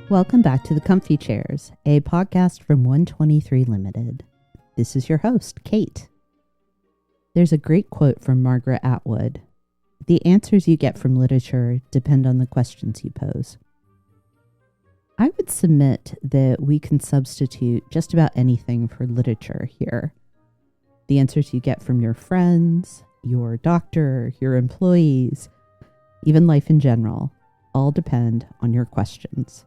Welcome back to the Comfy Chairs, a podcast from 123 Limited. This is your host, Kate. There's a great quote from Margaret Atwood. The answers you get from literature depend on the questions you pose. I would submit that we can substitute just about anything for literature here. The answers you get from your friends, your doctor, your employees, even life in general, all depend on your questions.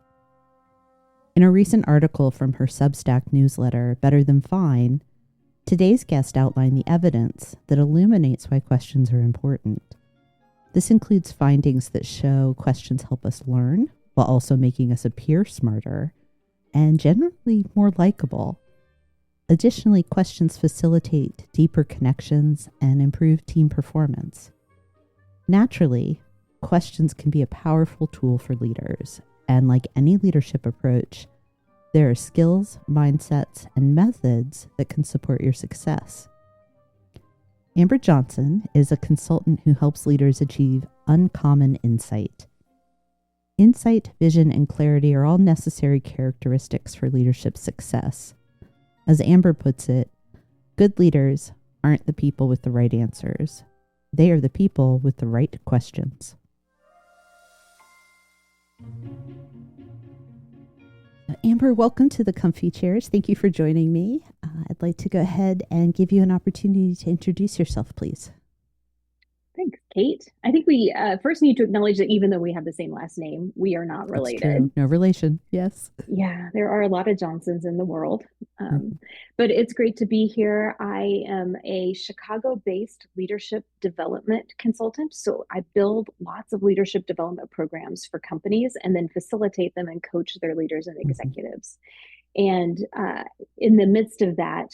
In a recent article from her Substack newsletter, Better Than Fine, today's guest outlined the evidence that illuminates why questions are important. This includes findings that show questions help us learn, while also making us appear smarter and generally more likable. Additionally, questions facilitate deeper connections and improve team performance. Naturally, questions can be a powerful tool for leaders, and like any leadership approach, there are skills, mindsets, and methods that can support your success. Amber Johnson is a consultant who helps leaders achieve uncommon insight. Insight, vision, and clarity are all necessary characteristics for leadership success. As Amber puts it, good leaders aren't the people with the right answers. They are the people with the right questions. Amber, welcome to the Comfy Chairs. Thank you for joining me. I'd like to go ahead and give you an opportunity to introduce yourself, please. Thanks, Kate. I think we first need to acknowledge that even though we have the same last name, we are not That's related. true. No relation. Yes. Yeah, there are a lot of Johnsons in the world. Mhm. But it's great to be here. I am a Chicago-based leadership development consultant. So I build lots of leadership development programs for companies and then facilitate them and coach their leaders and executives. And in the midst of that,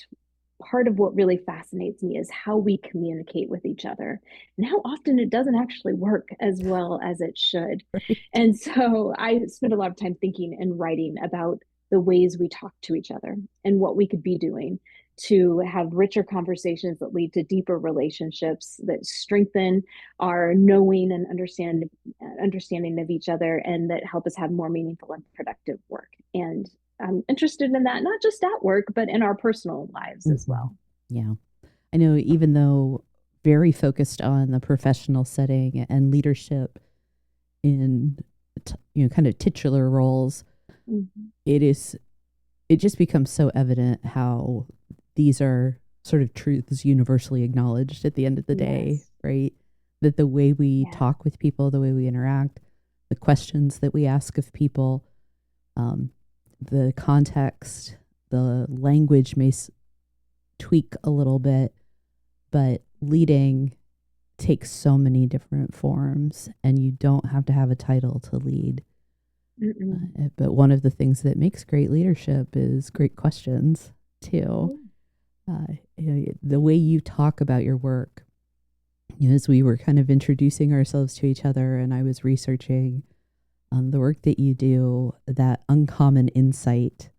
part of what really fascinates me is how we communicate with each other and how often it doesn't actually work as well as it should. Right. And so I spend a lot of time thinking and writing about the ways we talk to each other and what we could be doing to have richer conversations that lead to deeper relationships that strengthen our knowing and understanding of each other and that help us have more meaningful and productive work. And I'm interested in that, not just at work, but in our personal lives as well. Yeah. I know, even though very focused on the professional setting and leadership in, kind of titular roles, Mm-hmm. it just becomes so evident how these are sort of truths universally acknowledged at the end of the day, Yes. right? That the way we Yeah. talk with people, the way we interact, the questions that we ask of people, the context, the language may tweak a little bit, but leading takes so many different forms, and you don't have to have a title to lead. But one of the things that makes great leadership is great questions too. The way you talk about your work, as we were kind of introducing ourselves to each other and I was researching the work that you do, that uncommon insight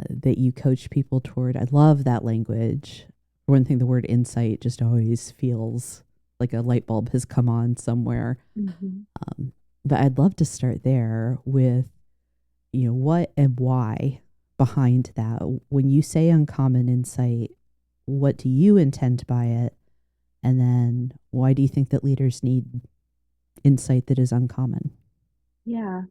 that you coach people toward. I love that language. For one thing, the word insight just always feels like a light bulb has come on somewhere. But I'd love to start there with, what and why behind that. When you say uncommon insight, what do you intend by it? And then why do you think that leaders need insight that is uncommon? Yeah,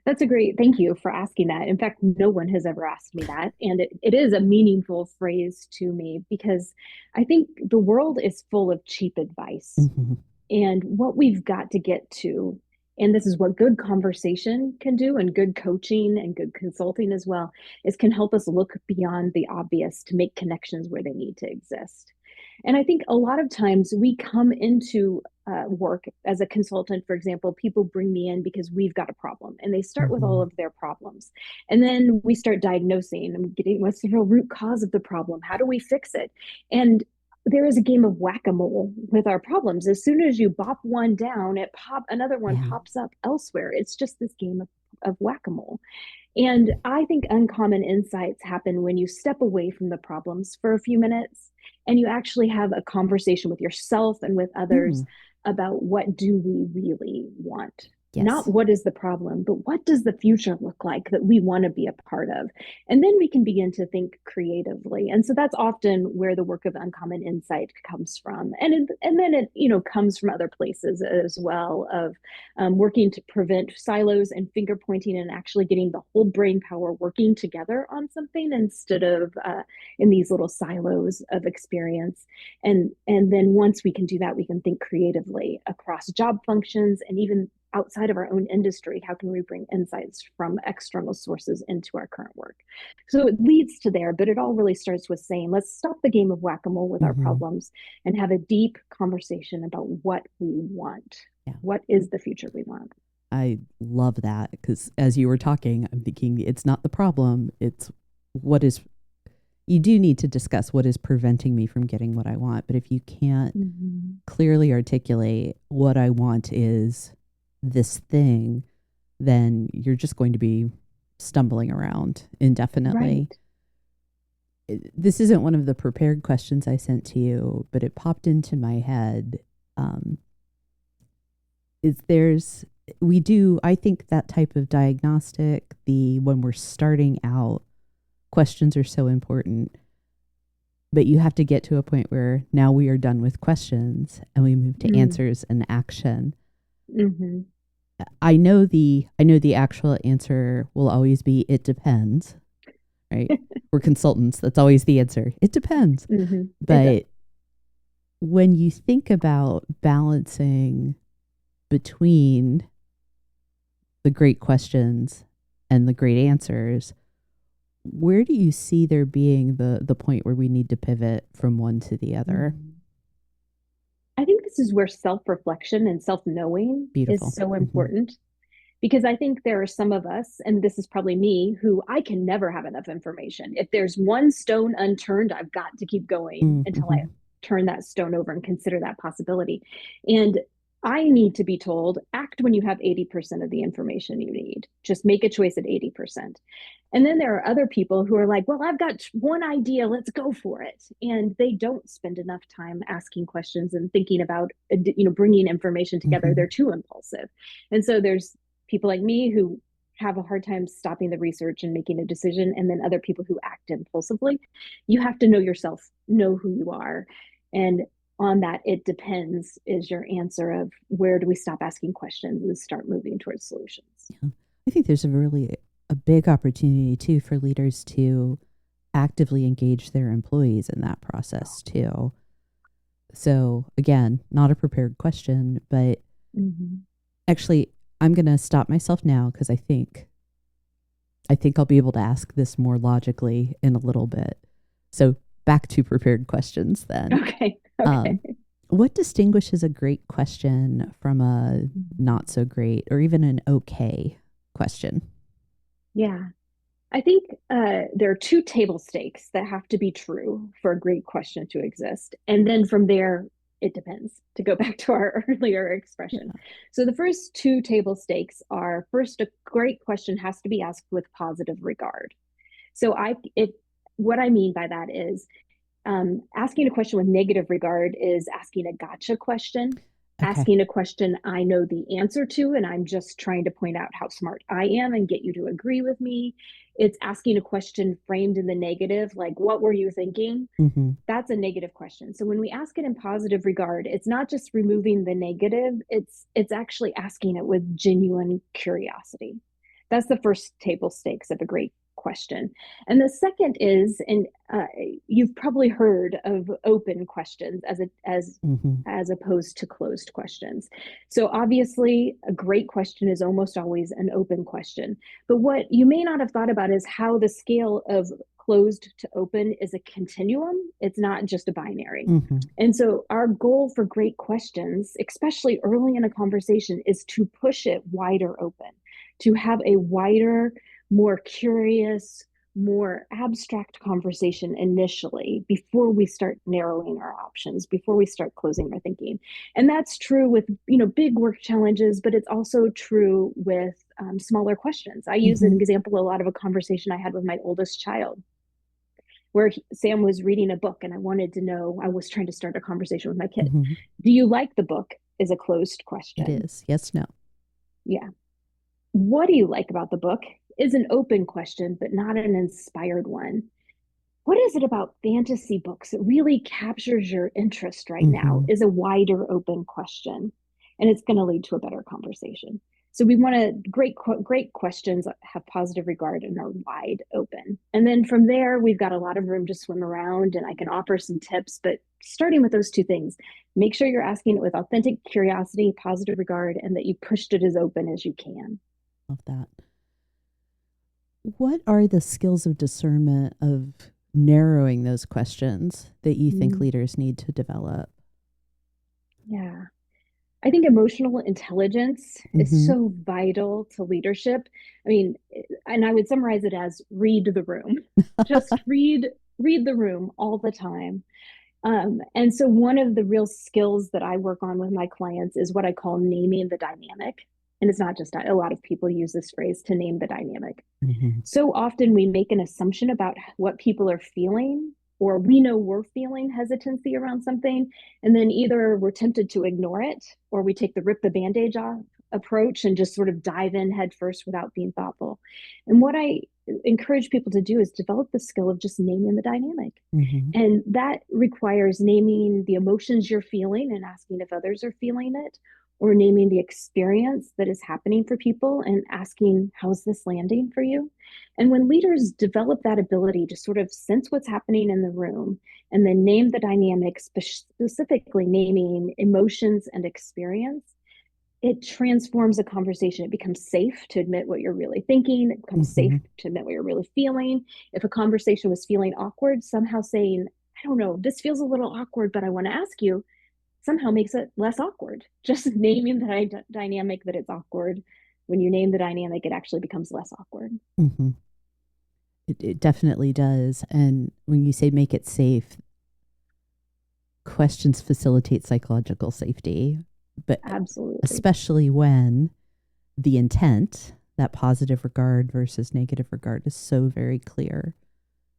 that's a great, thank you for asking that. In fact, no one has ever asked me that. And it is a meaningful phrase to me because I think the world is full of cheap advice. Mm-hmm. And what we've got to get to, and this is what good conversation can do, and good coaching and good consulting as well, is can help us look beyond the obvious to make connections where they need to exist. And I think a lot of times we come into work as a consultant, for example, people bring me in because we've got a problem and they start with all of their problems. And then we start diagnosing and getting what's the real root cause of the problem? How do we fix it? And there is a game of whack-a-mole with our problems. As soon as you bop one down, another one pops up elsewhere. It's just this game of whack-a-mole. And I think uncommon insights happen when you step away from the problems for a few minutes and you actually have a conversation with yourself and with others about what do we really want. Not Yes. what is the problem, but what does the future look like that we want to be a part of? And then we can begin to think creatively. And so that's often where the work of uncommon insight comes from. And then it, comes from other places as well, of working to prevent silos and finger pointing, and actually getting the whole brain power working together on something instead of in these little silos of experience. And then once we can do that, we can think creatively across job functions and even outside of our own industry. How can we bring insights from external sources into our current work? So it leads to there, but it all really starts with saying, let's stop the game of whack-a-mole with our Hmm. problems and have a deep conversation about what we want. Yeah. What is the future we want? I love that because as you were talking, I'm thinking it's not the problem. It's what is, you do need to discuss what is preventing me from getting what I want. But if you can't Mm-hmm. clearly articulate what I want is this thing, then you're just going to be stumbling around indefinitely. Right. This isn't one of the prepared questions I sent to you, but it popped into my head. Um, is there's we do I think that type of diagnostic, the when we're starting out, questions are so important, but you have to get to a point where now we are done with questions and we move to Mm-hmm. answers and action. Mm-hmm. I know the actual answer will always be it depends, right? We're consultants, that's always the answer. It depends. Mm-hmm. It does. But when you think about balancing between the great questions and the great answers, where do you see there being the point where we need to pivot from one to the other? Mm-hmm. I think this is where self-reflection and self-knowing is Beautiful. so Hmm. important, because I think there are some of us, and this is probably me, who I can never have enough information. If there's one stone unturned, I've got to keep going until I Mm-hmm. turn that stone over and consider that possibility. And I need to be told, act when you have 80% of the information you need. Just make a choice at 80%. And then there are other people who are like, well, I've got one idea, let's go for it. And they don't spend enough time asking questions and thinking about, bringing information together. Mm-hmm. They're too impulsive. And so there's people like me who have a hard time stopping the research and making a decision, and then other people who act impulsively. You have to know yourself, know who you are. And on that, it depends is your answer of where do we stop asking questions and start moving towards solutions. Yeah. I think there's a big opportunity too for leaders to actively engage their employees in that process too. So again, not a prepared question, but Mm-hmm. actually I'm going to stop myself now because I think I'll be able to ask this more logically in a little bit. So back to prepared questions then. Okay. Um, Okay. what distinguishes a great question from a not so great or even an okay question? Yeah. I think there are two table stakes that have to be true for a great question to exist. And then from there, it depends, to go back to our earlier expression. Yeah. So the first two table stakes are, first, a great question has to be asked with positive regard. So what I mean by that is, asking a question with negative regard is asking a gotcha question, Okay. asking a question I know the answer to, and I'm just trying to point out how smart I am and get you to agree with me. It's asking a question framed in the negative, like, what were you thinking? Mm-hmm. That's a negative question. So when we ask it in positive regard, it's not just removing the negative, it's actually asking it with genuine curiosity. That's the first table stakes of a great question. And the second is, and you've probably heard of open questions Mm-hmm. as opposed to closed questions. So obviously, a great question is almost always an open question. But what you may not have thought about is how the scale of closed to open is a continuum. It's not just a binary. Mm-hmm. And so, our goal for great questions, especially early in a conversation, is to push it wider open, to have a wider, more curious, more abstract conversation initially before we start narrowing our options, before we start closing our thinking. And that's true with, big work challenges, but it's also true with smaller questions. I use an Mm-hmm. example a lot of a conversation I had with my oldest child, where Sam was reading a book, and I wanted to know, I was trying to start a conversation with my kid. Mm-hmm. Do you like the book? Is a closed It question. is. Yes, no. Yeah. What do you like about the book is an open question, but not an inspired one. What is it about fantasy books that really captures your interest right now Hmm. is a wider open question, and it's going to lead to a better conversation. So we want to great questions have positive regard and are wide open. And then from there, we've got a lot of room to swim around, and I can offer some tips, but starting with those two things, make sure you're asking it with authentic curiosity, positive regard, and that you pushed it as open as you can. Love that. What are the skills of discernment of narrowing those questions that you think Mm, leaders need to develop? yeah. I think emotional intelligence is Hmm. so vital to leadership. I mean, and I would summarize it as read the room. Just read the room all the time. And so one of the real skills that I work on with my clients is what I call naming the dynamic. And it's not just a lot of people use this phrase to name the dynamic. Hmm. So often we make an assumption about what people are feeling, or we know we're feeling hesitancy around something. And then either we're tempted to ignore it, or we take the rip the bandage off approach and just sort of dive in head first without being thoughtful. And what I encourage people to do is develop the skill of just naming the dynamic. Hmm. And that requires naming the emotions you're feeling and asking if others are feeling it, or naming the experience that is happening for people and asking, how's this landing for you? And when leaders develop that ability to sort of sense what's happening in the room and then name the dynamic, specifically naming emotions and experience, it transforms a conversation. It becomes safe to admit what you're really thinking. It becomes safe Hmm. to admit what you're really feeling. If a conversation was feeling awkward, somehow saying, I don't know, this feels a little awkward, but I want to ask you, somehow makes it less awkward. Just naming the dynamic that it's awkward. When you name the dynamic, it actually becomes less awkward. Hmm. It definitely does. And when you say make it safe, questions facilitate psychological safety, but Absolutely. especially when the intent, that positive regard versus negative regard, is so very clear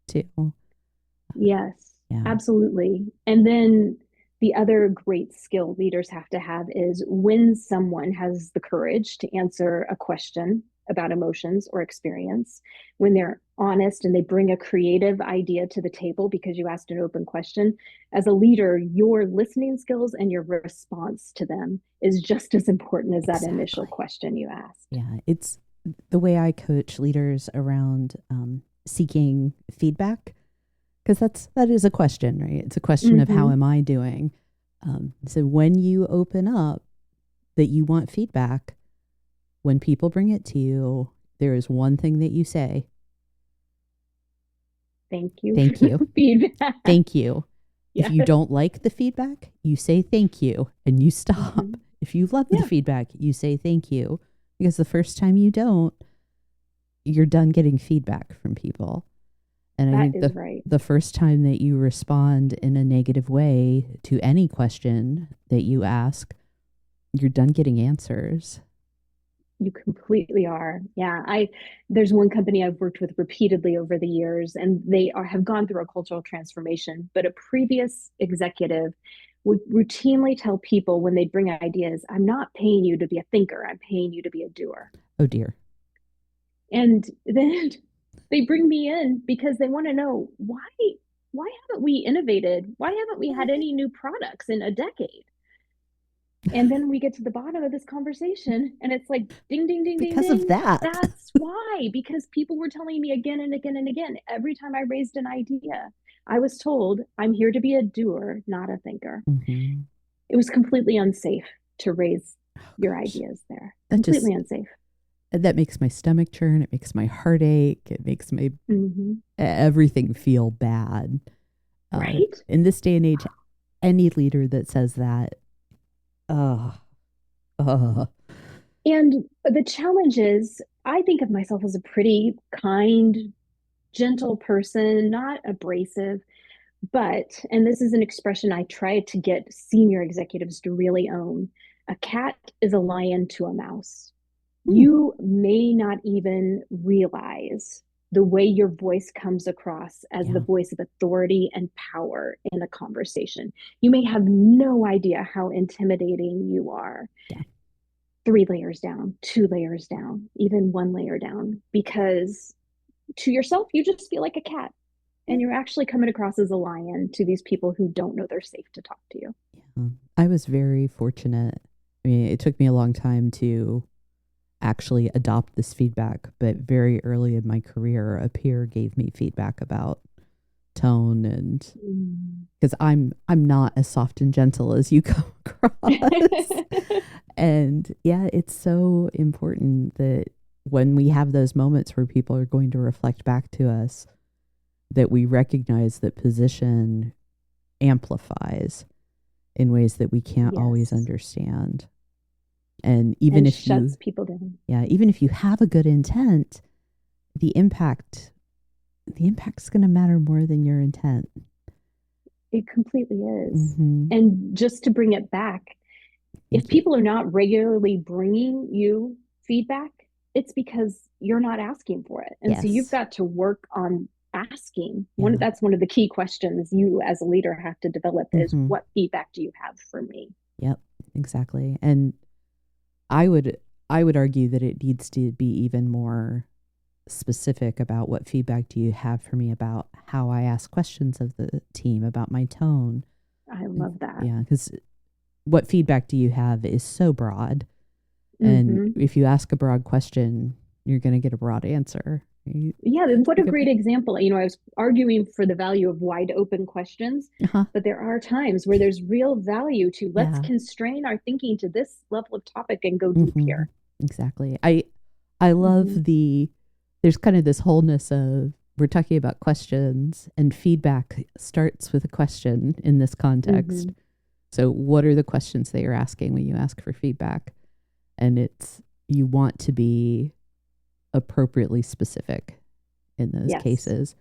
too. Yes, Yeah. absolutely. And then the other great skill leaders have to have is when someone has the courage to answer a question about emotions or experience, when they're honest and they bring a creative idea to the table because you asked an open question, as a leader, your listening skills and your response to them is just as important as that initial Exactly. question you asked. Yeah. It's the way I coach leaders around seeking feedback, because that is a question, right? It's a question of how Mm-hmm. am I doing. So when you open up that you want feedback, when people bring it to you, there is one thing that you say: Thank you for thank you. the feedback. Thank you. If Yes. you don't like the feedback, you say thank you and you stop. Mm-hmm. If you love the Yeah, feedback, you say thank you. Because the first time you don't, you're done getting feedback from people. And I that think is right. the first time that you respond in a negative way to any question that you ask, you're done getting answers. You completely are. Yeah, I there's one company I've worked with repeatedly over the years, and have gone through a cultural transformation. But a previous executive would routinely tell people when they bring ideas, "I'm not paying you to be a thinker. I'm paying you to be a doer." Oh dear. And then they bring me in because they want to know why haven't we innovated? Why haven't we had any new products in a decade? And then we get to the bottom of this conversation and it's like ding, ding, ding, ding, Because of ding. that. That's why, because people were telling me again and again and again, every time I raised an idea, I was told, I'm here to be a doer, not a thinker. Hmm. It was completely unsafe to raise Oh your gosh. ideas there. That just Completely unsafe. that makes my stomach churn. It makes my heart ache. It makes my Mm-hmm. everything feel bad. Right? In this day and age, any leader that says that, uh, uh, And the challenge is, I think of myself as a pretty kind, gentle person, not abrasive. But, and this is an expression I try to get senior executives to really own, a cat is a lion to a mouse. hmm, You may not even realize the way your voice comes across as the yeah, voice of authority and power in a conversation. You may have no idea how intimidating you are. yeah. three layers down, two layers down, even one layer down, because to yourself, you just feel like a cat. And you're actually coming across as a lion to these people who don't know they're safe to talk to you. Yeah. I was very fortunate. I mean, it took me a long time to actually adopt this feedback, but very early in my career, a peer gave me feedback about tone, and because I'm not as soft and gentle as you come across. And yeah, it's so important that when we have those moments where people are going to reflect back to us, that we recognize that position amplifies in ways that we can't always Yes. understand. And even And if you, shuts people down. yeah, even if you have a good intent, the impact, the impact's going to matter more than your intent. It completely is. Mm-hmm. And just to bring it back, if Thank you. people are not regularly bringing you feedback, it's because you're not asking for it. And so you've Yes. got to work on asking. Yeah. That's one of the key questions you as a leader have to develop is Mm-hmm. what feedback do you have for me? Yep. Exactly. And I would I would argue that it needs to be even more specific about what feedback do you have for me about how I ask questions of the team, about my tone. I love that. Yeah, because what feedback do you have is so broad. And Mm-hmm. if you ask a broad question, you're going to get a broad answer. Yeah, and what a Pick up. great example. I was arguing for the value of wide open questions, Uh-huh. but there are times where there's real value to let's Yeah. constrain our thinking to this level of topic and go deep Mm-hmm. here. Exactly. I Mm-hmm. love there's kind of this wholeness of we're talking about questions, and feedback starts with a question in this context. Mm-hmm. So what are the questions that you're asking when you ask for feedback? And it's you want to be appropriately specific in those Yes. cases.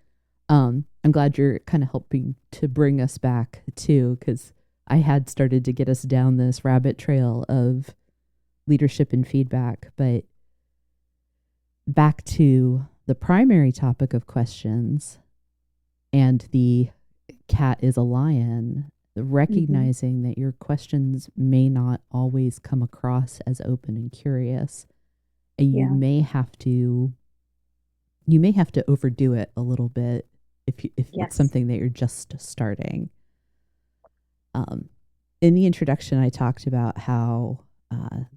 I'm glad you're kind of helping to bring us back too, because I had started to get us down this rabbit trail of leadership and feedback, but back to the primary topic of questions and the cat is a lion, Mm-hmm. recognizing that your questions may not always come across as open and curious, and Yeah. you may have to overdo it a little bit if it's Yes. something that you're just starting. Um, in the introduction, I talked about how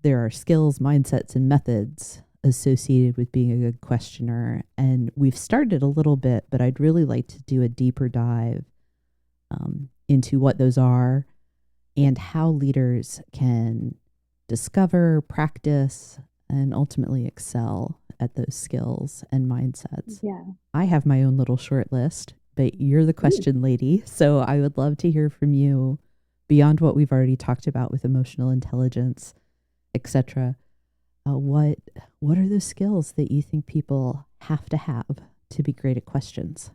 there are skills, mindsets, and methods associated with being a good questioner, and we've started a little bit, but I'd really like to do a deeper dive into what those are and how leaders can discover, practice, and ultimately excel at those skills and mindsets. Yeah. I have my own little short list, but you're the Ooh. question lady. So I would love to hear from you beyond what we've already talked about with emotional intelligence, etc. What are those skills that you think people have to be great at questions?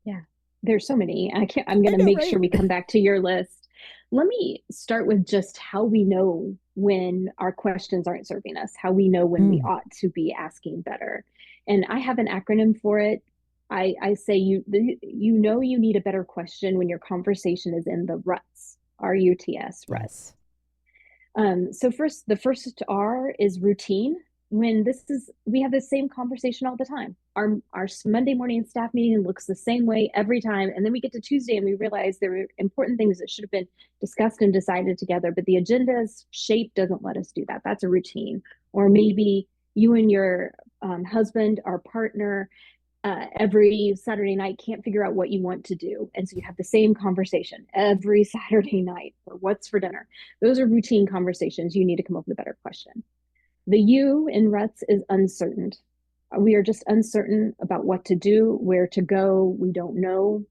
Yeah. There's so many. I'm I going to know, make sure right? we come back to your list. Let me start with just how we know when our questions aren't serving us, how we know when we Mm, ought to be asking better. And I have an acronym for it. I say you know you need a better question when your conversation is in the ruts, ruts, ruts. yes. So the first R is routine. When we have the same conversation all the time. Our Monday morning staff meeting looks the same way every time, and then we get to Tuesday and we realize there were important things that should have been discussed and decided together, but the agenda's shape doesn't let us do that. That's a routine. Or maybe you and your husband or partner every Saturday night can't figure out what you want to do. And so you have the same conversation every Saturday night or what's for dinner. Those are routine conversations. You need to come up with a better question. The U in ruts is uncertain. We are just uncertain about what to do, where to go. We don't know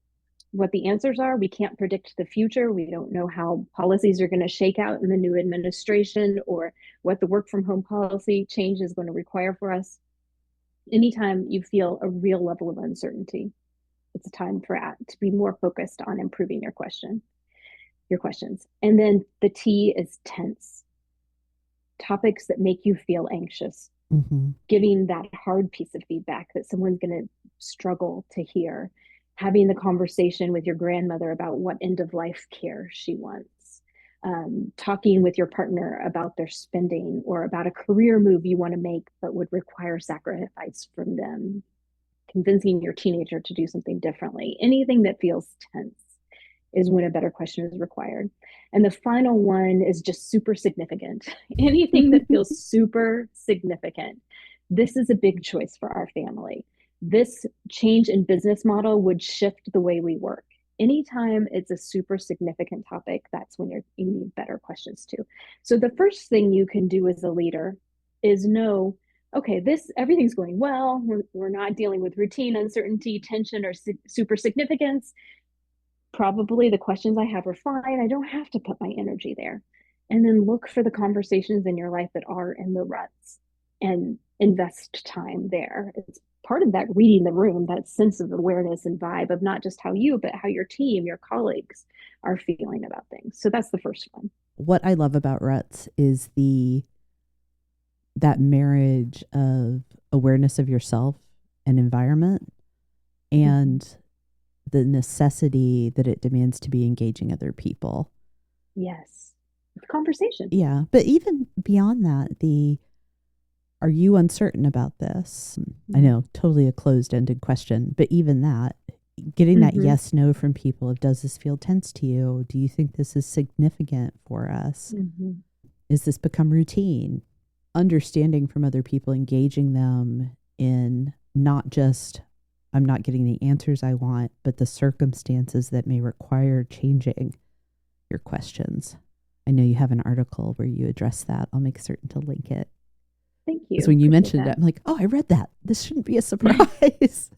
what the answers are. We can't predict the future. We don't know how policies are going to shake out in the new administration or what the work from home policy change is going to require for us. Anytime you feel a real level of uncertainty, it's a time for to be more focused on improving your questions. And then the T is tense. Topics that make you feel anxious, Mm-hmm. giving that hard piece of feedback that someone's going to struggle to hear, having the conversation with your grandmother about what end of life care she wants. talking with your partner about their spending or about a career move you want to make but would require sacrifice from them, convincing your teenager to do something differently. Anything that feels tense is when a better question is required. And the final one is just super significant. Anything that feels super significant. This is a big choice for our family. This change in business model would shift the way we work. Anytime it's a super significant topic, that's when you need better questions too. So the first thing you can do as a leader is know, okay, this everything's going well. We're not dealing with routine, uncertainty, tension, or super significance. Probably the questions I have are fine. I don't have to put my energy there. And then look for the conversations in your life that are in the ruts and invest time there. It's part of that reading the room, that sense of awareness and vibe of not just how you, but how your team, your colleagues are feeling about things. So that's the first one. What I love about ruts is that marriage of awareness of yourself and environment and the necessity that it demands to be engaging other people. Yes. Conversation. Yeah. But even beyond that, are you uncertain about this? I know, totally a closed-ended question, but even that, getting that yes, no from people of, does this feel tense to you? Do you think this is significant for us? Is this become routine? Understanding from other people, engaging them in not just, I'm not getting the answers I want, but the circumstances that may require changing your questions. I know you have an article where you address that. I'll make certain to link it. Thank you. Because when you mentioned it, I'm like, oh, I read that. This shouldn't be a surprise.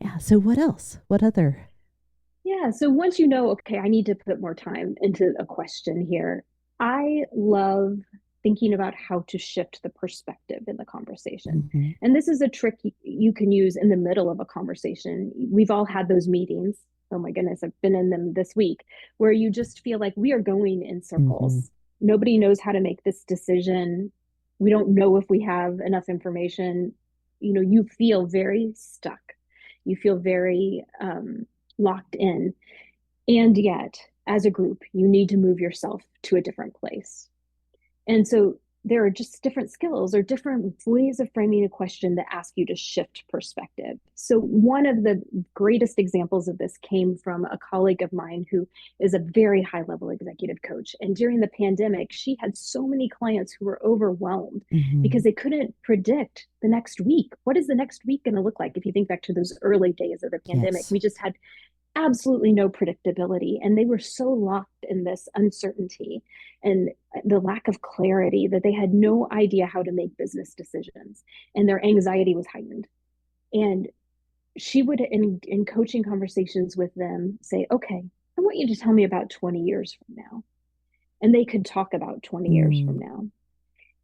Yeah. So what else? What other? Yeah. So once you know, okay, I need to put more time into a question here, I love thinking about how to shift the perspective in the conversation. And this is a trick you can use in the middle of a conversation. We've all had those meetings. Oh my goodness, I've been in them this week, where you just feel like we are going in circles. Nobody knows how to make this decision. We don't know if we have enough information. You feel very stuck. You feel very locked in. And yet, as a group, you need to move yourself to a different place. And so there are just different skills or different ways of framing a question that ask you to shift perspective. So one of the greatest examples of this came from a colleague of mine who is a very high level executive coach. And during the pandemic, she had so many clients who were overwhelmed because they couldn't predict the next week. What is the next week going to look like? If you think back to those early days of the pandemic, we just had absolutely no predictability. And they were so locked in this uncertainty and the lack of clarity that they had no idea how to make business decisions. And their anxiety was heightened. And she would, in coaching conversations with them, say, okay, I want you to tell me about 20 years from now. And they could talk about 20 years from now.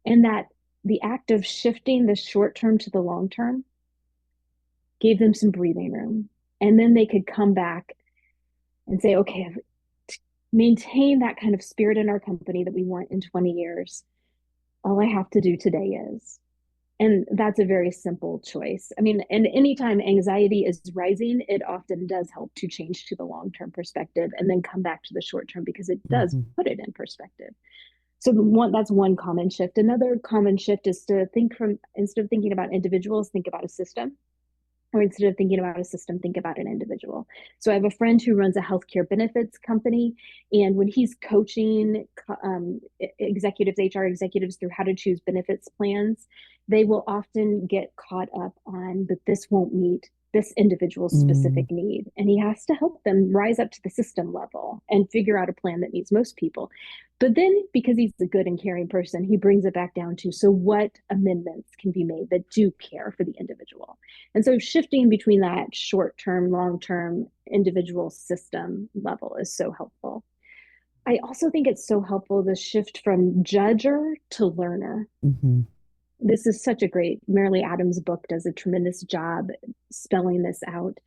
And that the act of shifting the short term to the long term gave them some breathing room. And then they could come back and say, okay, maintain that kind of spirit in our company that we want in 20 years. All I have to do today is. And that's a very simple choice. I mean, and anytime anxiety is rising, it often does help to change to the long-term perspective and then come back to the short term because it does put it in perspective. So that's one common shift. Another common shift is to instead of thinking about individuals, think about a system. Or instead of thinking about a system, think about an individual. So I have a friend who runs a healthcare benefits company. And when he's coaching executives, HR executives through how to choose benefits plans, they will often get caught up on that this won't meet this individual's specific need. And he has to help them rise up to the system level and figure out a plan that meets most people. But then, because he's a good and caring person, he brings it back down to, so what amendments can be made that do care for the individual? And so shifting between that short-term, long-term individual system level is so helpful. I also think it's so helpful to shift from judger to learner. This is such a great, Marilee Adams' book does a tremendous job spelling this out.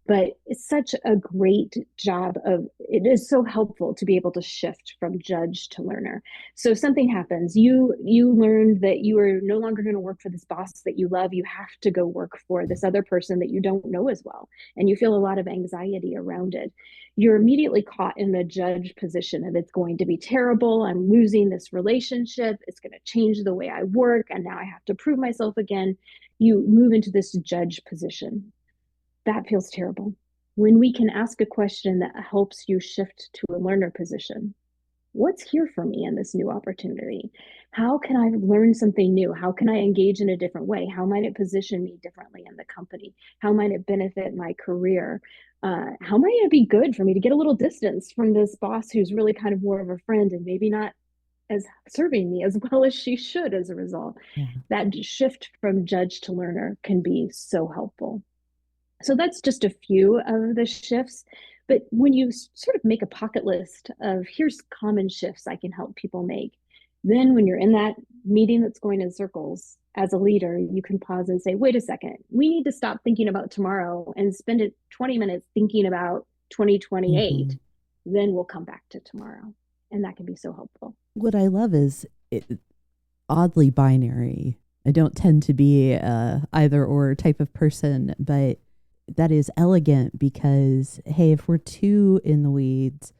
But it's such a great job of, it is so helpful to be able to shift from judge to learner. So if something happens, you learned that you are no longer going to work for this boss that you love. You have to go work for this other person that you don't know as well, and you feel a lot of anxiety around it. You're immediately caught in the judge position of, it's going to be terrible, I'm losing this relationship, it's going to change the way I work, and now I have to prove myself again. You move into this judge position. That feels terrible. When we can ask a question that helps you shift to a learner position, what's here for me in this new opportunity? How can I learn something new? How can I engage in a different way? How might it position me differently in the company? How might it benefit my career? How might it be good for me to get a little distance from this boss who's really kind of more of a friend and maybe not as serving me as well as she should as a result? Yeah. That shift from judge to learner can be so helpful. So that's just a few of the shifts. But when you sort of make a pocket list of, here's common shifts I can help people make, then when you're in that meeting that's going in circles, as a leader, you can pause and say, wait a second, we need to stop thinking about tomorrow and spend it 20 minutes thinking about 2028. Then we'll come back to tomorrow. And that can be so helpful. What I love is it oddly binary. I don't tend to be a either or type of person, but that is elegant because, hey, if we're too in the weeds,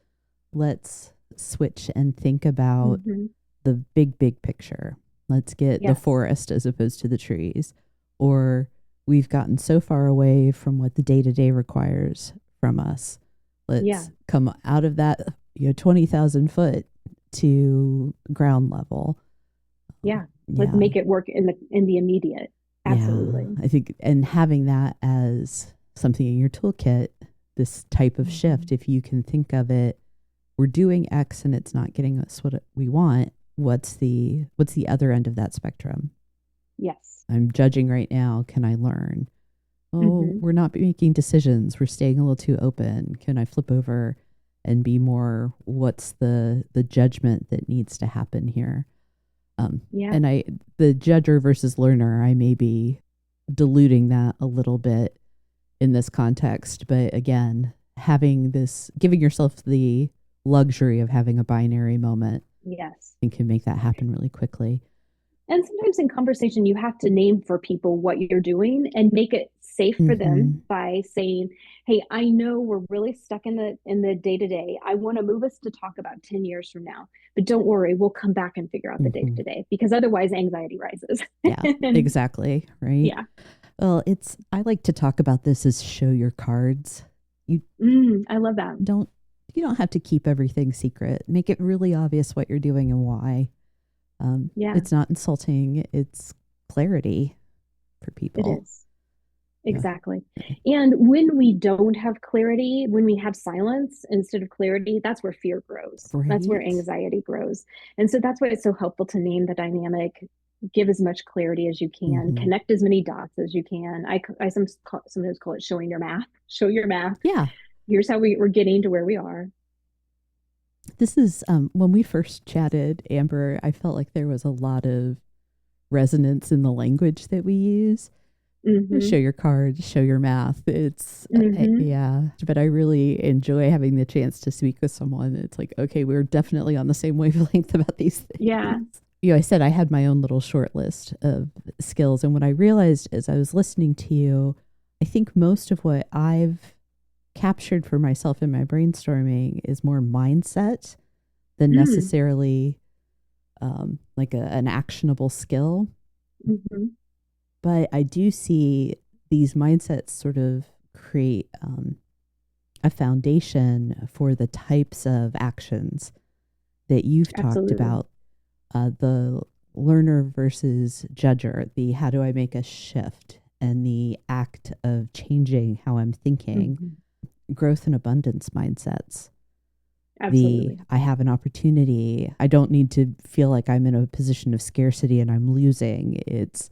let's switch and think about the big picture. Let's get the forest as opposed to the trees. Or we've gotten so far away from what the day-to-day requires from us. Let's come out of that 20,000 foot to ground level. Let's make it work in the immediate. Absolutely. I think, and having that as something in your toolkit, this type of shift, if you can think of it, we're doing X and it's not getting us what we want. What's the other end of that spectrum? Yes. I'm judging right now. Can I learn? Oh, we're not making decisions. We're staying a little too open. Can I flip over and be more, what's the judgment that needs to happen here? And the judger versus learner, I may be diluting that a little bit in this context, but again, giving yourself the luxury of having a binary moment, and can make that happen really quickly. And sometimes in conversation, you have to name for people what you're doing and make it safe for them by saying, hey, I know we're really stuck in the day-to-day. I want to move us to talk about 10 years from now, but don't worry, we'll come back and figure out the day-to-day, because otherwise anxiety rises. Yeah, exactly. Right. Yeah. Well, I like to talk about this as show your cards. I love that. You don't have to keep everything secret. Make it really obvious what you're doing and why. It's not insulting. It's clarity for people. It is. Exactly. And when we don't have clarity, when we have silence instead of clarity, that's where fear grows. Right. That's where anxiety grows. And so that's why it's so helpful to name the dynamic, give as much clarity as you can, connect as many dots as you can. I sometimes call it showing your math. Show your math. Yeah. Here's how we're getting to where we are. This is when we first chatted, Amber, I felt like there was a lot of resonance in the language that we use. Show your cards, show your math. It's but I really enjoy having the chance to speak with someone. It's like, okay, we're definitely on the same wavelength about these things. Yeah. I said I had my own little short list of skills, and what I realized as I was listening to you, I think most of what I've captured for myself in my brainstorming is more mindset than necessarily like an actionable skill. But I do see these mindsets sort of create a foundation for the types of actions that you've talked about. The learner versus judger, the how do I make a shift, and the act of changing how I'm thinking, growth and abundance mindsets. Absolutely. I have an opportunity. I don't need to feel like I'm in a position of scarcity and I'm losing. It's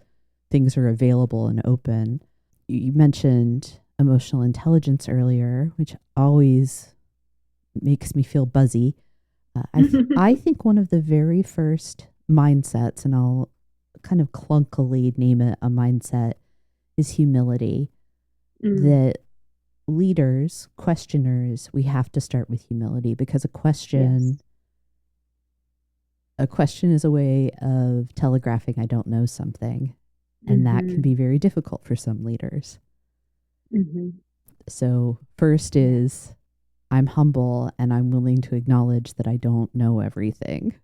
things are available and open. You mentioned emotional intelligence earlier, which always makes me feel buzzy. I think one of the very first mindsets, and I'll kind of clunkily name it a mindset, is humility. That leaders, questioners, we have to start with humility because Yes. a question is a way of telegraphing I don't know something, and that can Mm-hmm. be very difficult for some leaders. Mm-hmm. So, first Yeah. is I'm humble and I'm willing to acknowledge that I don't know everything.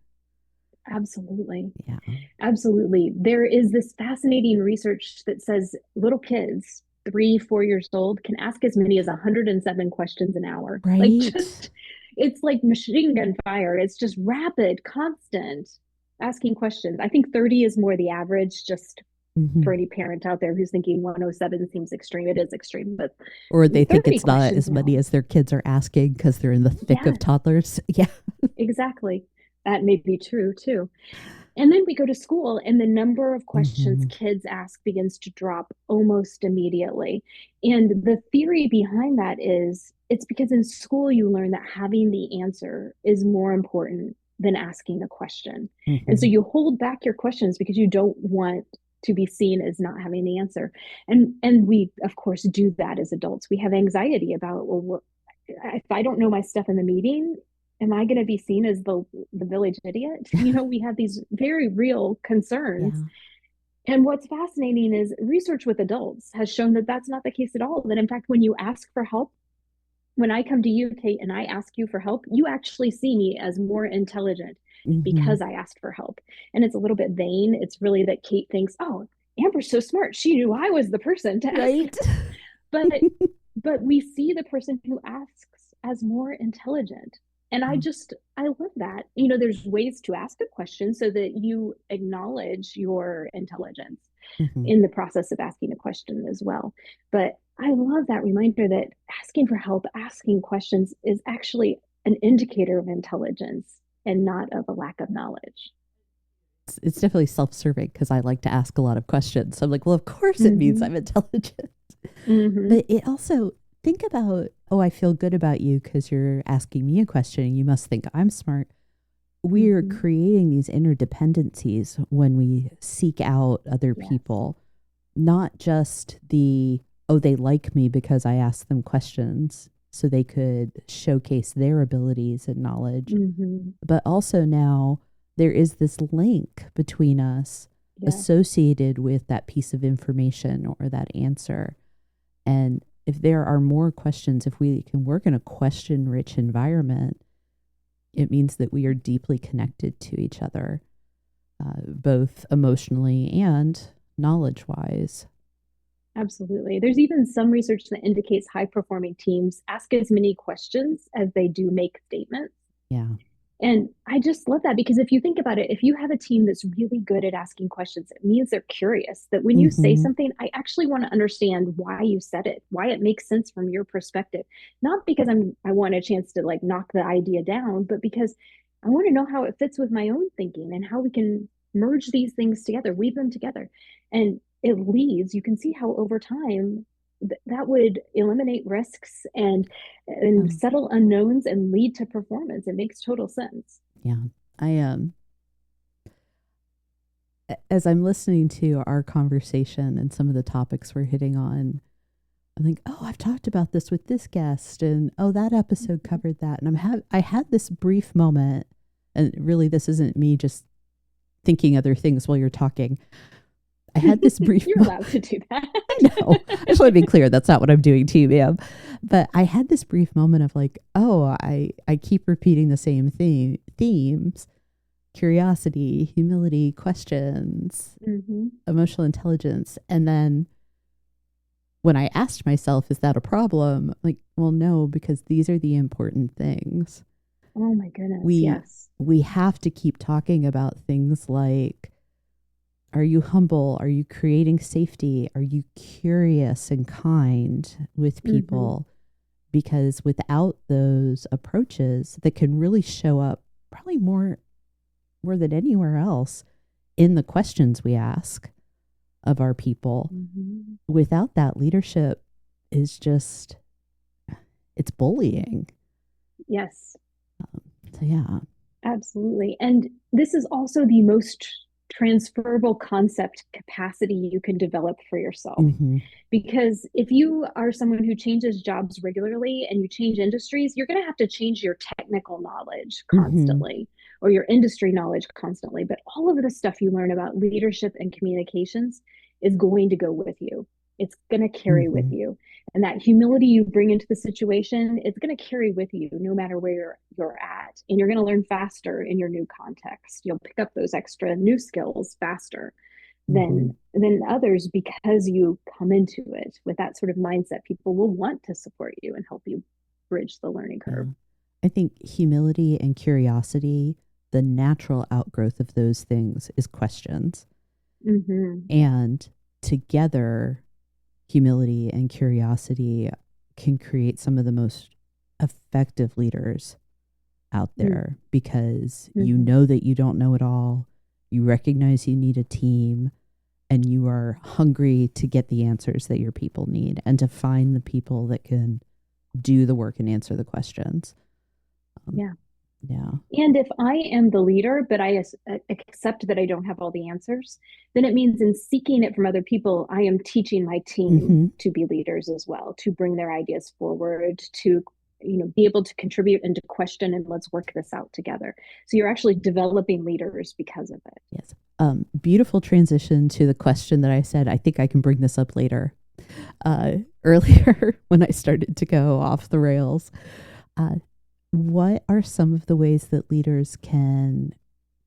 Absolutely. Yeah. Absolutely. There is this fascinating research that says little kids, 3, 4 years old, can ask as many as 107 questions an hour. Like, Right. just, it's like machine gun fire. It's just rapid, constant asking questions. I think 30 is more the average, just Hmm. for any parent out there who's thinking 107 seems extreme. It is extreme, but Or they think 30 it's not questions as an many hour. as their kids are asking because they're in the thick of Yes, toddlers. Yeah. exactly. That may be true too. And then we go to school, and the number of questions Hmm. kids ask begins to drop almost immediately. And the theory behind that is it's because in school you learn that having the answer is more important than asking the question. And so Hmm. you hold back your questions because you don't want to be seen as not having the answer. And we of course do that as adults. We have anxiety about, well, what, if I don't know my stuff in the meeting, am I going to be seen as the village idiot? We have these very real concerns. Yeah. And what's fascinating is research with adults has shown that that's not the case at all. That in fact, when you ask for help, when I come to you, Kate, and I ask you for help, you actually see me as more intelligent Hmm. because I asked for help. And it's a little bit vain. It's really that Kate thinks, oh, Amber's so smart. She knew I was the person to ask Right. help. But we see the person who asks as more intelligent. And Yeah. I love that. There's ways to ask a question so that you acknowledge your intelligence Hmm. in the process of asking a question as well. But I love that reminder that asking for help, asking questions is actually an indicator of intelligence and not of a lack of knowledge. It's definitely self-serving because I like to ask a lot of questions. So I'm like, well, of course it means Mm-hmm. I'm intelligent. Mm-hmm. But it also, think about, oh, I feel good about you because you're asking me a question and you must think I'm smart. We're Mm-hmm. creating these interdependencies when we seek out other Yes. people, not just the, oh, they like me because I asked them questions so they could showcase their abilities and knowledge, Mm-hmm. but also now there is this link between us Yes. associated with that piece of information or that answer. And if there are more questions, if we can work in a question rich environment, it means that we are deeply connected to each other, both emotionally and knowledge wise. Absolutely. There's even some research that indicates high performing teams ask as many questions as they do make statements. Yeah. And I just love that because if you think about it, if you have a team that's really good at asking questions, it means they're curious. That when you say Hmm. something, I actually want to understand why you said it, why it makes sense from your perspective. Not because I want a chance to like knock the idea down, but because I want to know how it fits with my own thinking and how we can merge these things together, weave them together. And it leads, you can see how over time that would eliminate risks and Oh, settle unknowns and lead to performance. It makes total sense. yeah. I as I'm listening to our conversation and some of the topics we're hitting on, I'm like, oh, I've talked about this with this guest, and oh, that episode covered that, and I had this brief moment, and really, this isn't me just thinking other things while you're talking. I had this brief You're allowed to moment. do that. I know. I just want to be clear. That's not what I'm doing to you, ma'am. But I had this brief moment of like, oh, I keep repeating the same themes: curiosity, humility, questions, Hmm. emotional intelligence. And then when I asked myself, is that a problem? Like, well, no, because these are the important things. Oh my goodness. We Yes. we have to keep talking about things like, are you humble? Are you creating safety? Are you curious and kind with Hmm. people? Because without those approaches that can really show up probably more than anywhere else in the questions we ask of our people, Hmm. without that leadership is just, it's bullying. Yes, So yeah. absolutely. And this is also the most transferable concept capacity you can develop for yourself. Mm-hmm. Because if you are someone who changes jobs regularly and you change industries, you're going to have to change your technical knowledge Mm-hmm. constantly or your industry knowledge constantly. But all of the stuff you learn about leadership and communications is going to go with you. It's going to carry with Mm-hmm. you. And that humility you bring into the situation, it's going to carry with you no matter where you're at. And you're going to learn faster in your new context. You'll pick up those extra new skills faster Mm-hmm. than others because you come into it with that sort of mindset. People will want to support you and help you bridge the learning Yeah. curve. I think humility and curiosity, the natural outgrowth of those things is questions. Mm-hmm. And together, humility and curiosity can create some of the most effective leaders out there because you Mm-hmm. know that you don't know it all. You recognize you need a team and you are hungry to get the answers that your people need and to find the people that can do the work and answer the questions. Um, Yeah. yeah. And if I am the leader, but I accept that I don't have all the answers, then it means in seeking it from other people, I am teaching my team Mm-hmm. to be leaders as well, to bring their ideas forward, to be able to contribute and to question and let's work this out together. So you're actually developing leaders because of it. Yes. Beautiful transition to the question that I said, I think I can bring this up later. Earlier, when I started to go off the rails, uh, what are some of the ways that leaders can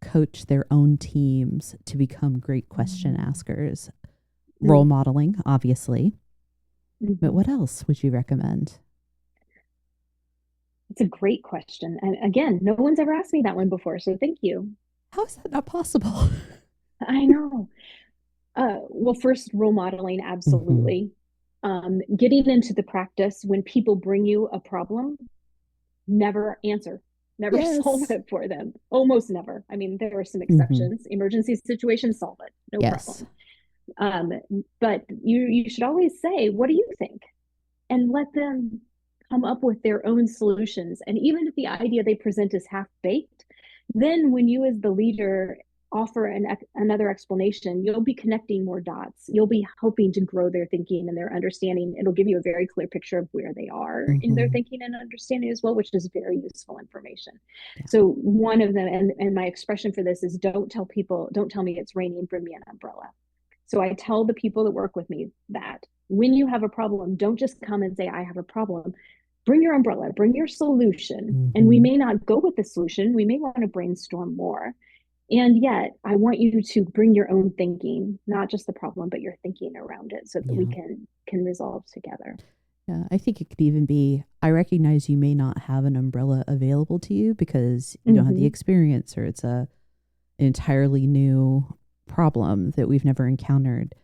coach their own teams to become great question askers? Role modeling, obviously, but Mm-hmm. what else would you recommend? It's a great question. And again, no one's ever asked me that one before. So thank you. How is that not possible? I know. Well, first, role modeling, Mm-hmm. absolutely. Getting into the practice when people bring you a problem, never answer, never solve Yes. it for them. Almost never. I mean, there are some Mm-hmm. exceptions. Emergency situations, solve it, no Yes. problem. Um, but you should always say, "What do you think?" and let them come up with their own solutions. And even if the idea they present is half baked, then when you, as the leader, offer another explanation, you'll be connecting more dots. You'll be helping to grow their thinking and their understanding. It'll give you a very clear picture of where they are in their Mm-hmm. thinking and understanding as well, which is very useful information. Yeah. So one of them, and my expression for this is don't tell me it's raining, bring me an umbrella. So I tell the people that work with me that when you have a problem, don't just come and say, I have a problem. Bring your umbrella, bring your solution. And we Mm-hmm. may not go with the solution. We may want to brainstorm more. And yet, I want you to bring your own thinking, not just the problem, but your thinking around it so that we Yeah. can resolve together. Yeah, I think it could even be I recognize you may not have an umbrella available to you because you don't have the Mm-hmm. experience or it's an entirely new problem that we've never encountered.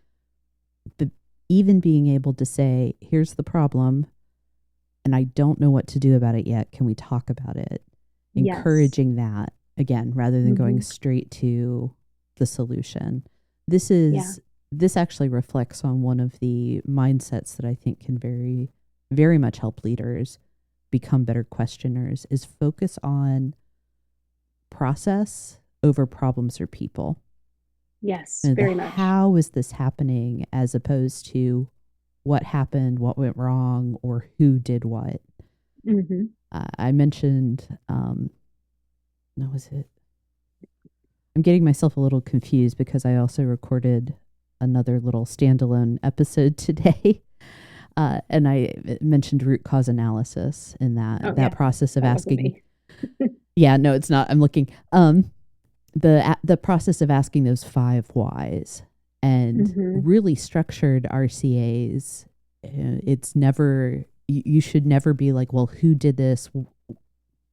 But even being able to say, here's the problem and I don't know what to do about it yet. Can we talk about it? Yes. Encouraging that again, rather than going Mm-hmm. straight to the solution. Yeah. This actually reflects on one of the mindsets that I think can very much help leaders become better questioners is focus on process over problems or people. Yes, And the very much. how is this happening as opposed to what happened, what went wrong, or who did what. Mm-hmm. I mentioned, no, was it? I'm getting myself a little confused because I also recorded another little standalone episode today. And I mentioned root cause analysis in Oh, that yeah. process of That wasn't asking. me. Yeah, no, it's not. I'm looking. The process of asking those 5 whys and Mm-hmm. really structured RCAs. It's never. You should never be like, well, who did this?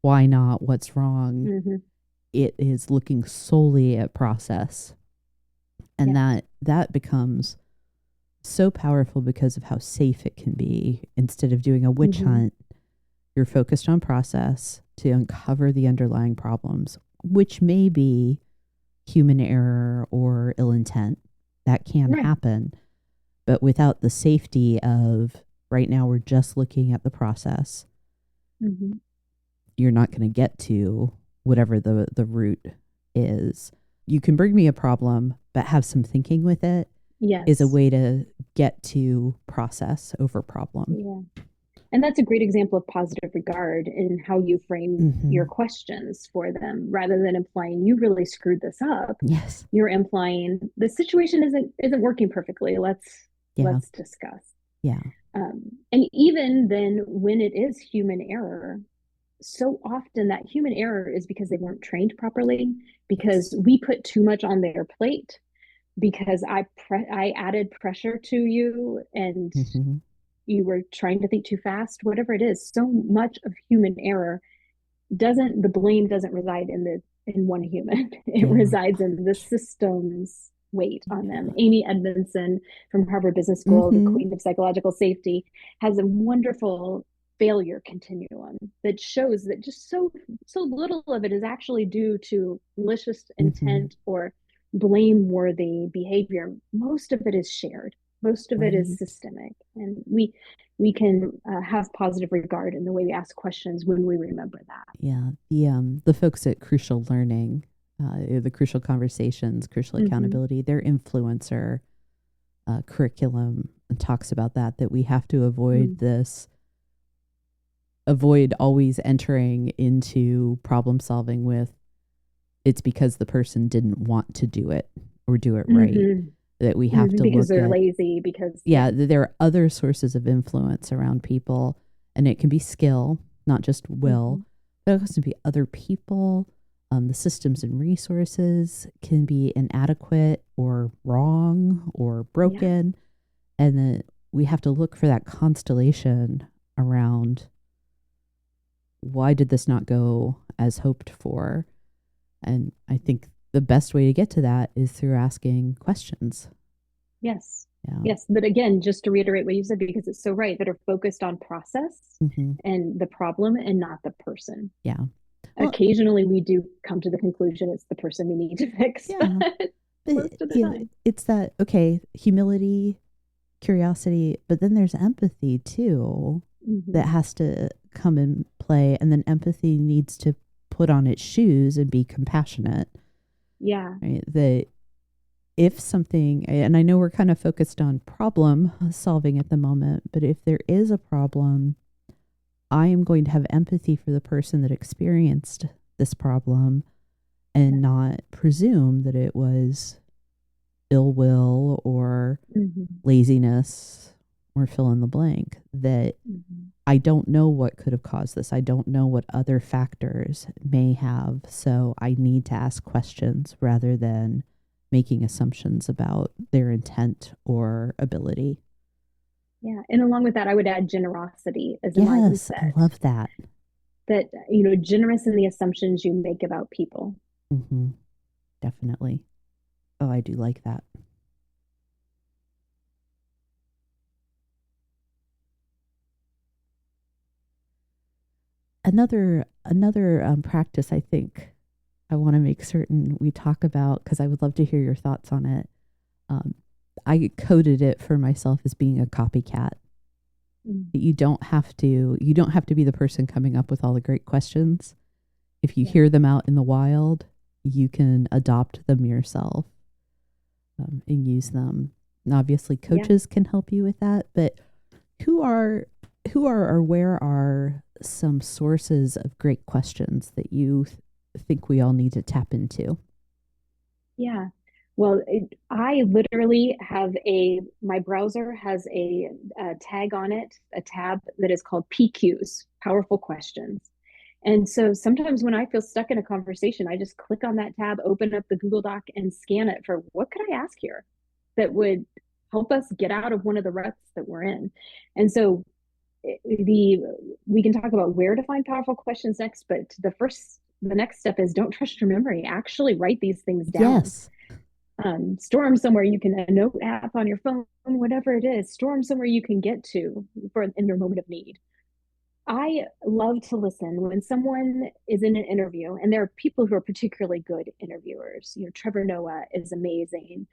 Why not? What's wrong? Mm-hmm. It is looking solely at process, and Yeah. that becomes so powerful because of how safe it can be. Instead of doing a witch Mm-hmm. hunt, you're focused on process to uncover the underlying problems, which may be human error or ill intent. That can Right. happen. But without the safety of right now, we're just looking at the process, Mm-hmm. you're not going to get to whatever the root is. you can bring me a problem, but have some thinking with it is a Yes. way to get to process over problem. Yeah. And that's a great example of positive regard in how you frame your Mm-hmm. questions for them. Rather than implying you really screwed this up, Yes. you're implying the situation isn't working perfectly. Yeah. Let's discuss. Yeah. And even then, when it is human error, so often that human error is because they weren't trained properly, Yes. because we put too much on their plate, because I added pressure to you and Mm-hmm. you were trying to think too fast, whatever it is. So much of human error doesn't the blame doesn't reside in one human. It Yeah. resides Oh, in the system's weight on them. yeah. Amy Edmondson from Harvard Business School, the Mm-hmm. queen of psychological safety, has a wonderful failure continuum that shows that just so little of it is actually due to malicious Mm-hmm. intent or blameworthy behavior. Most of it is shared. Most of it is Right. systemic, and we can have positive regard in the way we ask questions when we remember that. Yeah. The folks at Crucial Learning, the Crucial Conversations, Crucial Mm-hmm. Accountability, their influencer curriculum talks about that we have to avoid Mm. this, avoid always entering into problem solving with it's because the person didn't want to do it or do it right. Mm-hmm. That we have Mm-hmm. to Because look they're at, lazy, because yeah, there are other sources of influence around people, and it can be skill, not just will, mm-hmm. but it has to be other people. The systems and resources can be inadequate or wrong or Yeah. broken. And then we have to look for that constellation around why did this not go as hoped for? And I think the best way to get to that is through asking questions. Yes. Yeah. Yes. But again, just to reiterate what you said, because it's so right, that are focused on process Mm-hmm. and the problem and not the person. Yeah. Well, Occasionally we do come to the conclusion it's the person we need to fix, but yeah. But most of the you know, time. it's that, okay, humility, curiosity, but then there's empathy too that Mm-hmm. has to come in play. And then empathy needs to put on its shoes and be compassionate, Yeah. right? That if something, and I know we're kind of focused on problem solving at the moment, but if there is a problem, I am going to have empathy for the person that experienced this problem and Yes. not presume that it was ill will or Mm-hmm. laziness or fill in the blank. That Mm-hmm. I don't know what could have caused this. I don't know what other factors may have. So I need to ask questions rather than making assumptions about their intent or ability. Yeah. And along with that, I would add generosity as a Yes, I mindset, love that. that, generous in the assumptions you make about people. Hmm. Definitely. Oh, I do like that. Another practice I think I want to make certain we talk about because I would love to hear your thoughts on it. Um, I coded it for myself as being a copycat. Mm. You don't have to be the person coming up with all the great questions. If you Yeah. hear them out in the wild, you can adopt them yourself, and use them. And obviously, Yeah. coaches can help you with that. But who are or where are some sources of great questions that you think we all need to tap into? Yeah. Well, I literally have my browser has a tag on it, a tab that is called PQs, powerful questions. And so sometimes when I feel stuck in a conversation, I just click on that tab, open up the Google Doc, and scan it for what could I ask here that would help us get out of one of the ruts that we're in. And so the we can talk about where to find powerful questions next, but the next step is don't trust your memory. Actually write these things down. Yes. Store them somewhere you can, a note app on your phone, whatever it is, store them somewhere you can get to for in your moment of need. I love to listen when someone is in an interview, and there are people who are particularly good interviewers. Trevor Noah is amazing.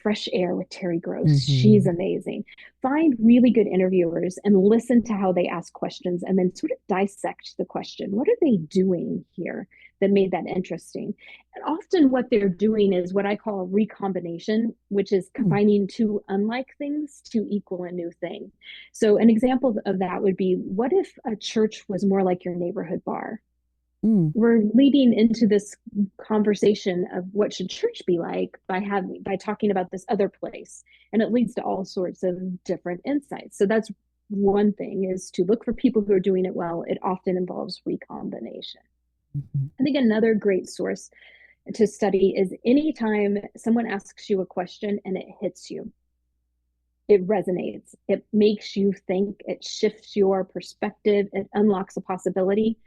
Fresh Air with Terry Gross, she's Mm-hmm. amazing. Find really good interviewers and listen to how they ask questions, and then sort of dissect the question. What are they doing here? that made that interesting. And often what they're doing is what I call recombination, which is Mm. combining two unlike things to equal a new thing. So an example of that would be, what if a church was more like your neighborhood bar? Mm. We're leading into this conversation of what should church be like by talking about this other place, and it leads to all sorts of different insights. So that's one thing, is to look for people who are doing it well. It often involves recombination. Mm-hmm. I think another great source to study is anytime someone asks you a question and it hits you, it resonates, it makes you think, it shifts your perspective, it unlocks a possibility.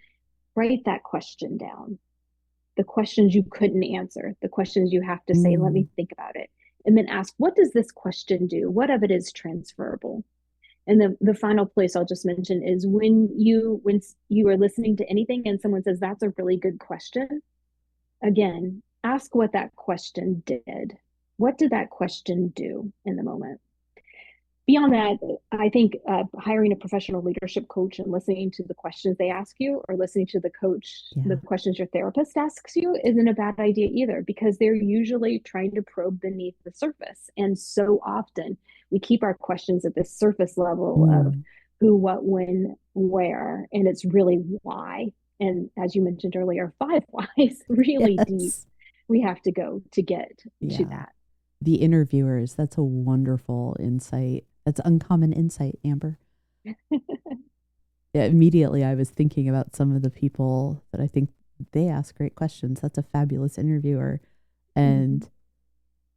Write that question down. The questions you couldn't answer, the questions you have to say, let Mm. me think about it. And then ask, what does this question do? What of it is transferable? And the final place I'll just mention is when you are listening to anything and someone says, that's a really good question, again, ask what that question did. What did that question do in the moment? Beyond that, I think hiring a professional leadership coach and listening to the questions they ask you, or listening to the Yeah. questions your therapist asks you, isn't a bad idea either, because they're usually trying to probe beneath the surface. And so often we keep our questions at this surface level of Mm. who, what, when, where, and it's really why. And as you mentioned earlier, five whys, really deep. Yes. We have to go to get to Yeah. that. The interviewers, that's a wonderful insight. That's uncommon insight, Amber. Yeah, immediately I was thinking about some of the people that I think they ask great questions. That's a fabulous interviewer. Mm-hmm. And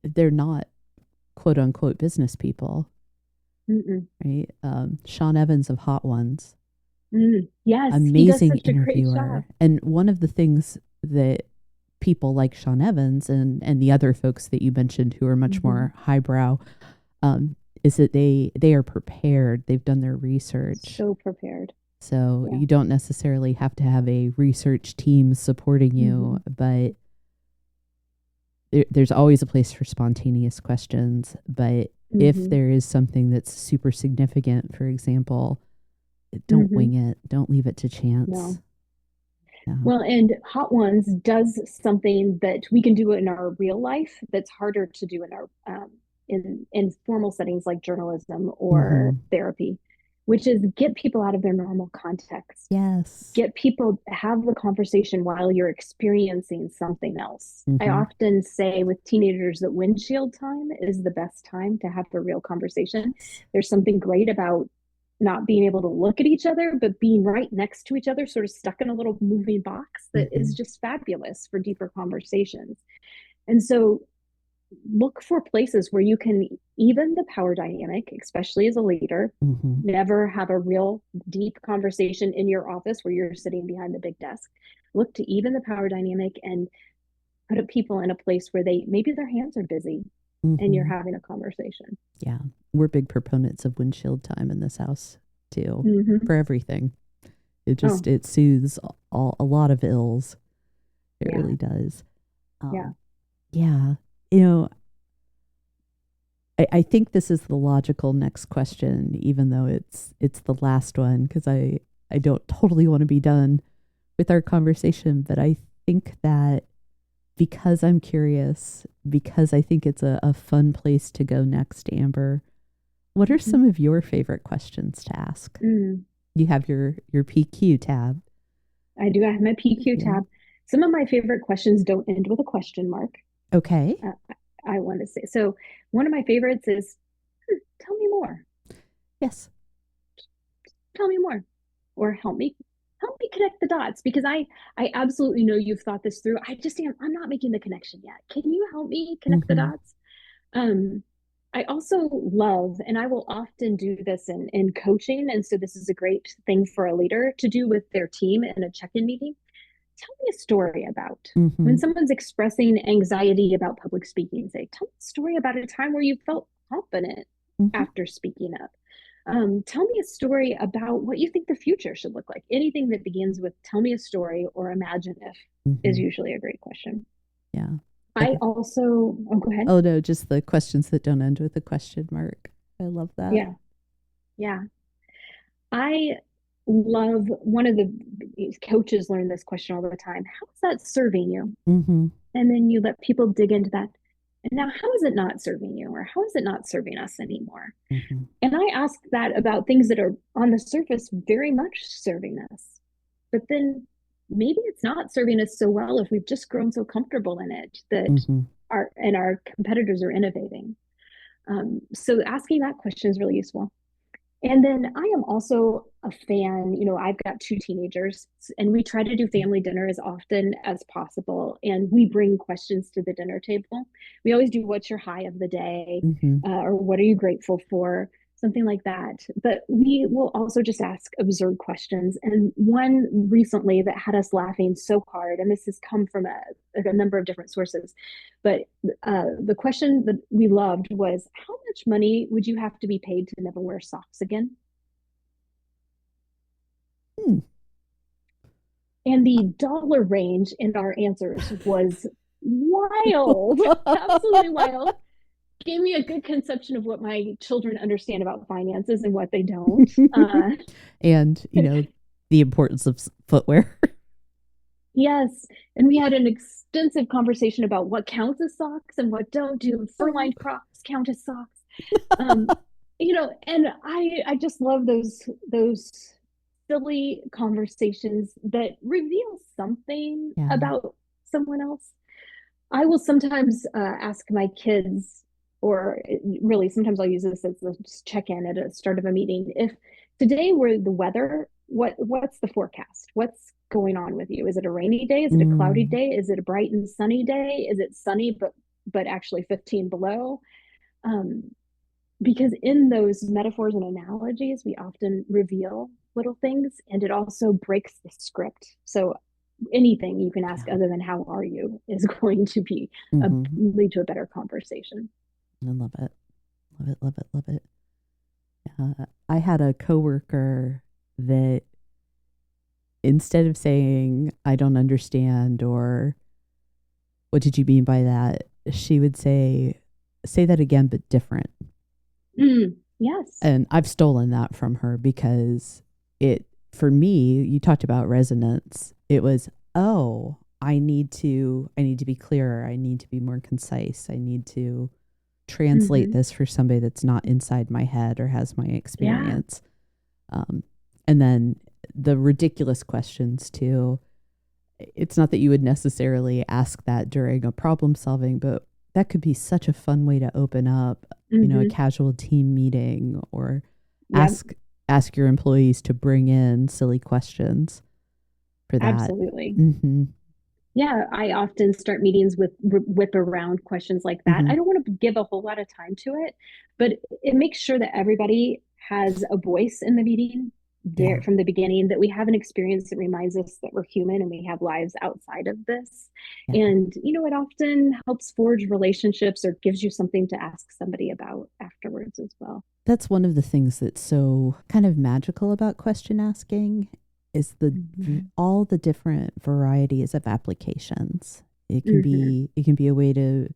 they're not quote unquote business people, Mm-mm. right? Sean Evans of Hot Ones, Yes, he does amazing such a great job. interviewer. And one of the things that people like Sean Evans and the other folks that you mentioned who are much Hmm. more highbrow, um, is that they are prepared. They've done their research. So prepared. So Yeah. you don't necessarily have to have a research team supporting you, Hmm. but there's always a place for spontaneous questions. But if Hmm. there is something that's super significant, for example, don't Hmm. wing it. Don't leave it to chance. No. Yeah. Well, and Hot Ones does something that we can do in our real life that's harder to do in our in formal settings like journalism or Mm-hmm. therapy, which is get people out of their normal context. Yes. Get people, have the conversation while you're experiencing something else. I Mm-hmm. often say with teenagers that windshield time is the best time to have a real conversation. Yes. There's something great about not being able to look at each other, but being right next to each other, sort of stuck in a little moving box, that Mm-hmm. is just fabulous for deeper conversations. And so look for places where you can even the power dynamic, especially as a leader. Mm-hmm. Never have a real deep conversation in your office where you're sitting behind the big desk. Look to even the power dynamic and put people in a place where they maybe their hands are busy and you're Mm-hmm. having a conversation. Yeah. We're big proponents of windshield time in this house too, Mm-hmm. for everything. It Oh, just it soothes a lot of ills. It yeah, really does. yeah. Yeah. You know, I think this is the logical next question, even though it's the last one, because I don't totally want to be done with our conversation, but I think that because I'm curious, because I think it's a fun place to go next, Amber, what are Mm-hmm. some of your favorite questions to ask? Mm. You have your PQ tab. I do have my PQ Yeah. tab. Some of my favorite questions don't end with a question mark. Okay. Uh, I want to say so. One of my favorites is, tell me more. Yes. Tell me more, or help me connect the dots, because I absolutely know you've thought this through. I'm not making the connection yet. Can you help me connect the Mm-hmm. dots? um I also love, and I will often do this in coaching, and so this is a great thing for a leader to do with their team in a check-in meeting. Tell me a story about, Mm-hmm. when someone's expressing anxiety about public speaking, say, tell me a story about a time where you felt confident Mm-hmm. after speaking up. Tell me a story about what you think the future should look like. Anything that begins with tell me a story or imagine if is Mm-hmm. usually a great question. Yeah. I also, oh, go ahead. Oh no, just the questions that don't end with a question mark. I love that. Yeah, yeah. I love one of the coaches learn this question all the time. How is that serving you? Mm-hmm. And then you let people dig into that. And now, how is it not serving you? Or how is it not serving us anymore? Mm-hmm. And I ask that about things that are on the surface very much serving us. But then maybe it's not serving us so well if we've just grown so comfortable in it that Mm-hmm. our competitors are innovating. So asking that question is really useful. And then I am also a fan, I've got two teenagers and we try to do family dinner as often as possible. And we bring questions to the dinner table. We always do what's your high of the day, Mm-hmm. or what are you grateful for? Something like that. But we will also just ask absurd questions. And one recently that had us laughing so hard, and this has come from a number of different sources, but the question that we loved was, how much money would you have to be paid to never wear socks again? Hmm. And the dollar range in our answers was wild, absolutely wild. Gave me a good conception of what my children understand about finances and what they don't. And, the importance of footwear. Yes. And we had an extensive conversation about what counts as socks and what don't. Do fur-lined Crocs count as socks? Um, and I just love those silly conversations that reveal something Yeah. about someone else. I will sometimes ask my kids, or really sometimes I'll use this as a check-in at the start of a meeting. If today were the weather, what's the forecast? What's going on with you? Is it a rainy day? Is it a cloudy Mm. day? Is it a bright and sunny day? Is it sunny but actually 15 below? Um, because in those metaphors and analogies, we often reveal little things, and it also breaks the script. So anything you can ask Yeah. other than how are you is going to be Mm-hmm. lead to a better conversation. I love it. Love it. Love it. Love it. I had a coworker that instead of saying, I don't understand, or what did you mean by that? She would say that again, but different. Yes. And I've stolen that from her because for me, you talked about resonance. It was, oh, I need to be clearer. I need to be more concise. I need to translate Mm-hmm. this for somebody that's not inside my head or has my Yeah. experience. Um, and then the ridiculous questions too. It's not that you would necessarily ask that during a problem solving, but that could be such a fun way to open up, a Mm-hmm. casual team meeting, or Yep. ask ask your employees to bring in silly questions for that. Absolutely. Mm-hmm. Yeah, I often start meetings with whip around questions like that. Mm-hmm. I don't want to give a whole lot of time to it, but it makes sure that everybody has a voice in the meeting there Yeah. from the beginning, that we have an experience that reminds us that we're human and we have lives outside of this. Yeah. And, it often helps forge relationships or gives you something to ask somebody about afterwards as well. That's one of the things that's so kind of magical about question asking is Mm-hmm. all the different varieties of applications. It can Mm-hmm. be a way to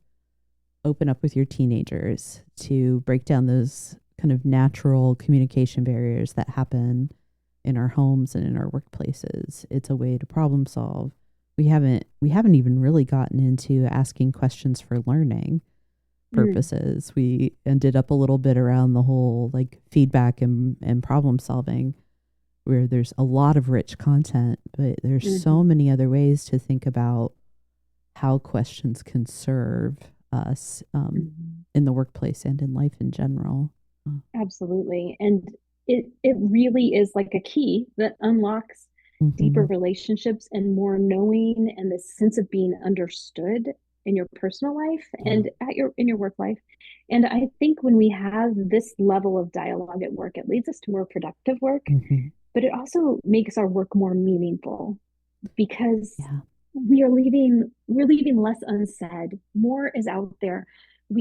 open up with your teenagers, to break down those kind of natural communication barriers that happen in our homes and in our workplaces. It's a way to problem solve. We haven't even really gotten into asking questions for learning Mm. purposes. We ended up a little bit around the whole like feedback and problem solving, where there's a lot of rich content, but there's so Mm-hmm. many other ways to think about how questions can serve us Mm-hmm. in the workplace and in life in general. Absolutely. And it really is like a key that unlocks deeper Mm-hmm. relationships and more knowing and this sense of being understood in your personal life Yeah. and at your in your work life. And I think when we have this level of dialogue at work, it leads us to more productive work, Mm-hmm. but it also makes our work more meaningful because Yeah. we're leaving less unsaid. More is out there.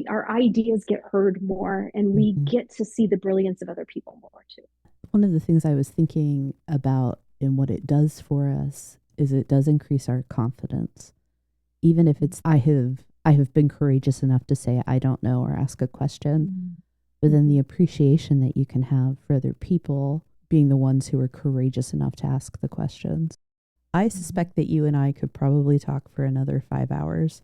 Our ideas get heard more, and we Mm-hmm. get to see the brilliance of other people more too. One of the things I was thinking about and what it does for us is it does increase our confidence. Even if it's I have been courageous enough to say I don't know or ask a question, but then Mm-hmm. the appreciation that you can have for other people being the ones who are courageous enough to ask the questions. I suspect that you and I could probably talk for another 5 hours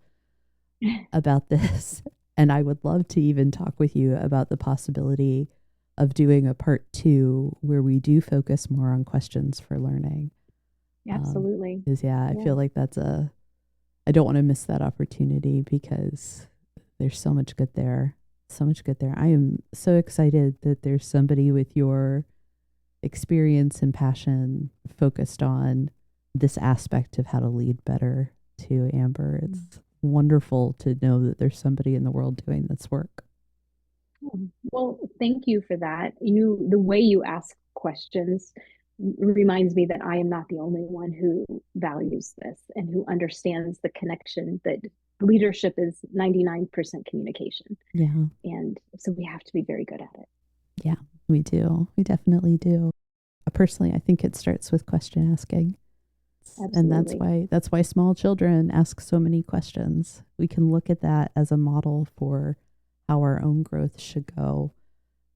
about this. And I would love to even talk with you about the possibility of doing a part 2 where we do focus more on questions for learning. Absolutely. I feel like I don't want to miss that opportunity because there's so much good there. So much good there. I am so excited that there's somebody with your experience and passion focused on this aspect of how to lead better too, Amber. It's wonderful to know that there's somebody in the world doing this work. Well, thank you for that. The way you ask questions reminds me that I am not the only one who values this and who understands the connection that leadership is 99% communication. Yeah. And so we have to be very good at it. Yeah, we do. We definitely do. Personally, I think it starts with question asking. Absolutely. And that's why small children ask so many questions. We can look at that as a model for how our own growth should go,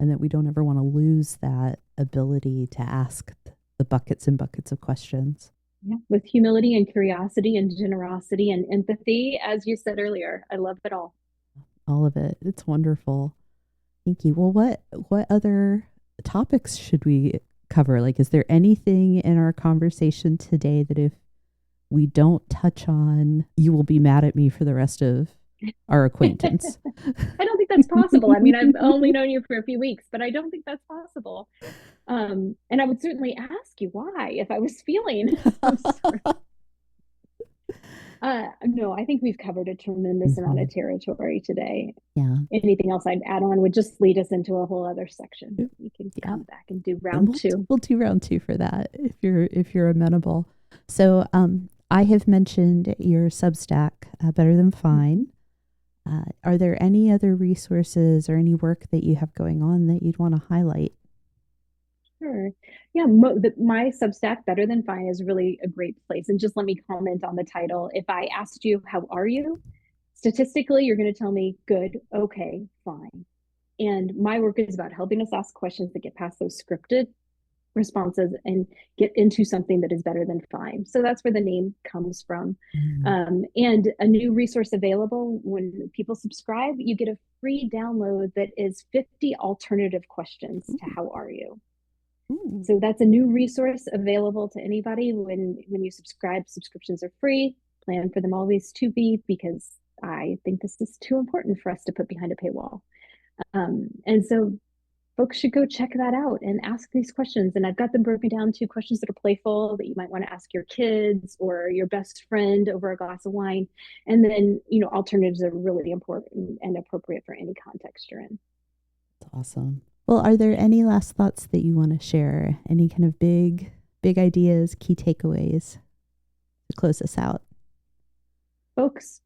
and that we don't ever want to lose that ability to ask the buckets and buckets of questions. Yeah, with humility and curiosity and generosity and empathy, as you said earlier. I love it all. All of it. It's wonderful. Thank you. Well, what other topics should we cover? Like, is there anything in our conversation today that if we don't touch on, you will be mad at me for the rest of our acquaintance? I don't think that's possible. I mean, I've only known you for a few weeks, but I don't think that's possible. And I would certainly ask you why if I was feeling. No, I think we've covered a tremendous amount of territory today. Yeah. Anything else I'd add on would just lead us into a whole other section. We can come back and do round 2. We'll do round 2 for that if you're amenable. So I have mentioned your Substack, Better Than Fine. Are there any other resources or any work that you have going on that you'd want to highlight? Sure. Yeah, my Substack, Better Than Fine, is really a great place. And just let me comment on the title. If I asked you, how are you? Statistically, you're going to tell me good, okay, fine. And my work is about helping us ask questions that get past those scripted responses and get into something that is better than fine. So that's where the name comes from. And a new resource available when people subscribe, you get a free download that is 50 alternative questions to how are you. So that's a new resource available to anybody when you subscribe. Subscriptions are free. Plan for them always to be, because I think this is too important for us to put behind a paywall. And so folks should go check that out and ask these questions. And I've got them broken down to questions that are playful that you might want to ask your kids or your best friend over a glass of wine. And then, alternatives are really important and appropriate for any context you're in. That's awesome. Well, are there any last thoughts that you want to share? Any kind of big ideas, key takeaways to close us out? Folks,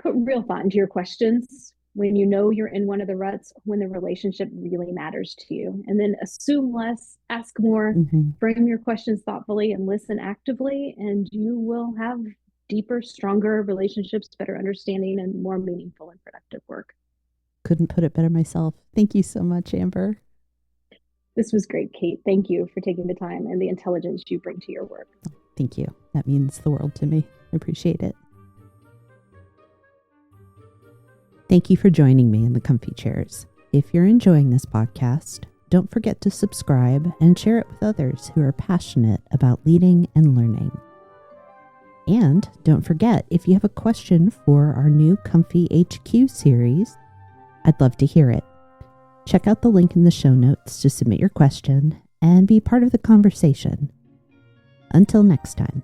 put real thought into your questions when you know you're in one of the ruts, when the relationship really matters to you. And then assume less, ask more, frame your questions thoughtfully, and listen actively, and you will have deeper, stronger relationships, better understanding, and more meaningful and productive work. Couldn't put it better myself. Thank you so much, Amber. This was great, Kate. Thank you for taking the time and the intelligence you bring to your work. Thank you. That means the world to me. I appreciate it. Thank you for joining me in the comfy chairs. If you're enjoying this podcast, don't forget to subscribe and share it with others who are passionate about leading and learning. And don't forget, if you have a question for our new Comfy HQ series, I'd love to hear it. Check out the link in the show notes to submit your question and be part of the conversation. Until next time.